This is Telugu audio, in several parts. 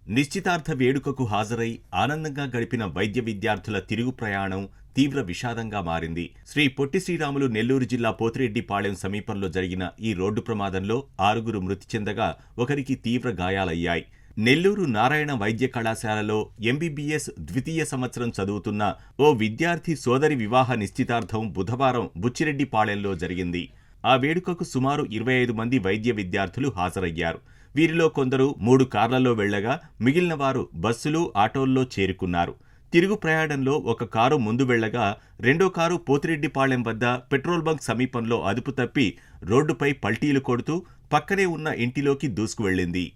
నిశ్చితార్థ వేడుకకు హాజరై ఆనందంగా గడిపిన వైద్య విద్యార్థుల తిరుగు ప్రయాణం తీవ్ర విషాదంగా మారింది. శ్రీ పొట్టి శ్రీరాములు నెల్లూరు జిల్లా పోతిరెడ్డిపాళెం సమీపంలో జరిగిన ఈ రోడ్డు ప్రమాదంలో 6 మృతి చెందగా ఒకరికి తీవ్ర గాయాలయ్యాయి. నెల్లూరు నారాయణ వైద్య కళాశాలలో ఎంబీబీఎస్ ద్వితీయ సంవత్సరం చదువుతున్న ఓ విద్యార్థి సోదరి వివాహ నిశ్చితార్థం బుధవారం బుచ్చిరెడ్డిపాళెంలో జరిగింది. ఆ వేడుకకు సుమారు 25 మంది వైద్య విద్యార్థులు హాజరయ్యారు. వీరిలో కొందరు 3 కార్లలో వెళ్లగా మిగిలిన వారు బస్సులు, ఆటోల్లో చేరుకున్నారు. తిరుగు ప్రయాణంలో ఒక కారు ముందు వెళ్లగా రెండో కారు పోతిరెడ్డిపాళెం వద్ద పెట్రోల్ బంక్ సమీపంలో అదుపు తప్పి రోడ్డుపై పల్టీలు కొడుతూ పక్కనే ఉన్న ఇంటిలోకి దూసుకువెళ్లింది.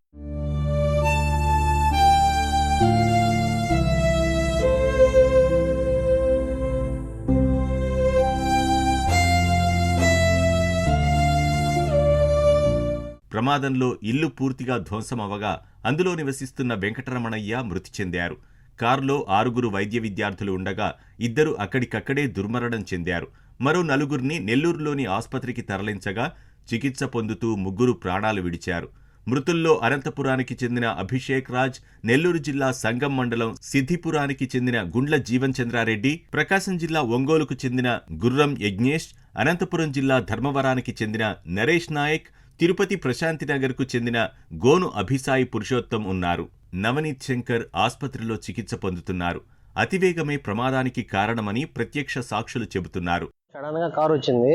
ప్రమాదంలో ఇల్లు పూర్తిగా ధ్వంసమవగా అందులో నివసిస్తున్న వెంకటరమణయ్య మృతి చెందారు. కారులో 6 వైద్య విద్యార్థులు ఉండగా 2 అక్కడికక్కడే దుర్మరణం చెందారు. మరో 4 నెల్లూరులోని ఆస్పత్రికి తరలించగా చికిత్స పొందుతూ 3 ప్రాణాలు విడిచారు. మృతుల్లో అనంతపురానికి చెందిన అభిషేక్ రాజ్, నెల్లూరు జిల్లా సంగం మండలం సిద్ధిపురానికి చెందిన గుండ్ల జీవన్ చంద్రారెడ్డి, ప్రకాశం జిల్లా ఒంగోలుకు చెందిన గుర్రం యజ్ఞేష్, అనంతపురం జిల్లా ధర్మవరానికి చెందిన నరేష్ నాయక్, తిరుపతి ప్రశాంతినగర్కు చెందిన గోను అభిసాయి పురుషోత్తం ఉన్నారు. నవనీత్ శంకర్ ఆస్పత్రిలో చికిత్స పొందుతున్నారు. అతివేగమే ప్రమాదానికి కారణమని ప్రత్యక్ష సాక్షులు చెబుతున్నారు. సడన్ గా కారు వచ్చింది.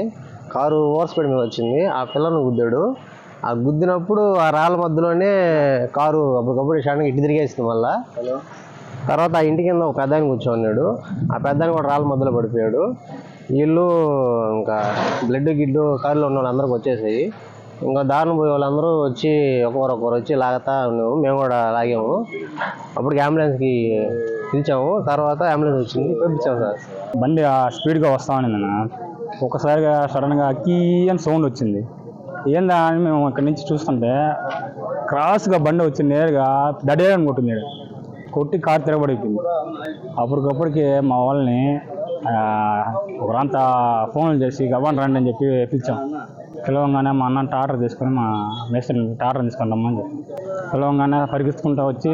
కారు ఓవర్ స్పీడ్ మీద వచ్చింది. ఆ పిల్లను గుద్దాడు. ఆ గుద్దినప్పుడు ఆ రాళ్ళ మధ్యలోనే కారు అప్పటికప్పుడు సడన్గా ఇటు తిరిగేసింది. మళ్ళా తర్వాత ఆ ఇంటి కింద ఒక పెద్దాయన కూర్చోన్నాడు. ఆ పెద్దాయన కూడా రాళ్ళ మధ్యలో పడిపోయాడు. వీళ్ళు ఇంకా బ్లడ్ గిడ్డు కారులో ఉన్న వాళ్ళందరికి వచ్చేసాయి. ఇంకా దారుణ పోయే వాళ్ళందరూ వచ్చి ఒకరు వచ్చి లాగుతా ఉన్నాము. మేము కూడా లాగాము. అప్పటికి అంబులెన్స్కి పిలిచాము. తర్వాత అంబులెన్స్ వచ్చింది, పంపించాము సార్. బండి స్పీడ్గా వస్తా ఉంది. ఒకసారిగా సడన్గా కీ అని సౌండ్ వచ్చింది. ఏందా అని మేము ఇక్కడి నుంచి చూస్తుంటే క్రాస్గా బండి వచ్చి నేరుగా దడేరని కొట్టింది. కొట్టి కారు తిరగబడిపోయింది. అప్పటికప్పటికి మా వాళ్ళని ఒకరంతా ఫోన్లు చేసి గబాన్ రండి అని చెప్పి పిలిచాం. పిలవంగానే మా అన్న టాటర్ తీసుకొని మా మేస్త్రి టాటర్ తీసుకుంటామని చెప్పి పిలవంగానే పరిగెత్తుకుంటూ వచ్చి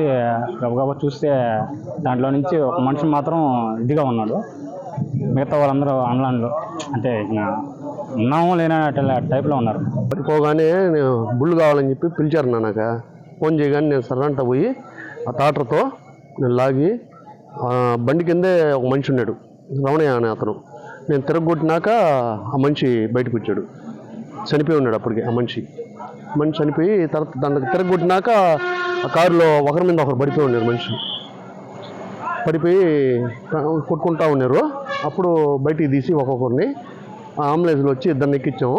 గబగబా చూస్తే దాంట్లో నుంచి ఒక మనిషి మాత్రం ఇదిగా ఉన్నాడు. మిగతా వాళ్ళందరూ ఆన్లైన్లో అంటే ఉన్నాము లేని టైప్లో ఉన్నారు. పడిపోగానే బుళ్ళు కావాలని చెప్పి పిలిచారు. నాకు ఫోన్ చేయగానే నేను సర్రంట పోయి ఆ టాటర్తో నేను లాగి బండి కిందే ఒక మనిషి ఉన్నాడు, రమణయ్య అనే అతను. నేను తిరగొట్టినాక ఆ మనిషి బయటకు వచ్చాడు. చనిపోయి ఉన్నాడు అప్పటికి. ఆ మనిషి చనిపోయి తర్వాత దానికి తిరగొట్టినాక ఆ కారులో ఒకరి మీద ఒకరు పడిపోయి ఉన్నారు. మనిషి పడిపోయి కొట్టుకుంటా ఉన్నారు. అప్పుడు బయటికి తీసి ఒక్కొక్కరిని అంబులెన్స్లో వచ్చి 2 ఎక్కించాము.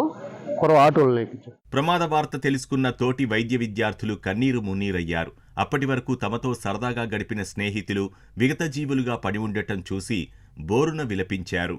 ఆటోలను ఎక్కించాము. ప్రమాద వార్త తెలుసుకున్న తోటి వైద్య విద్యార్థులు కన్నీరు మున్నీరయ్యారు. అప్పటి వరకు తమతో సరదాగా గడిపిన స్నేహితులు విగత జీవులుగా పడి ఉండటం చూసి బోరున విలపించారు.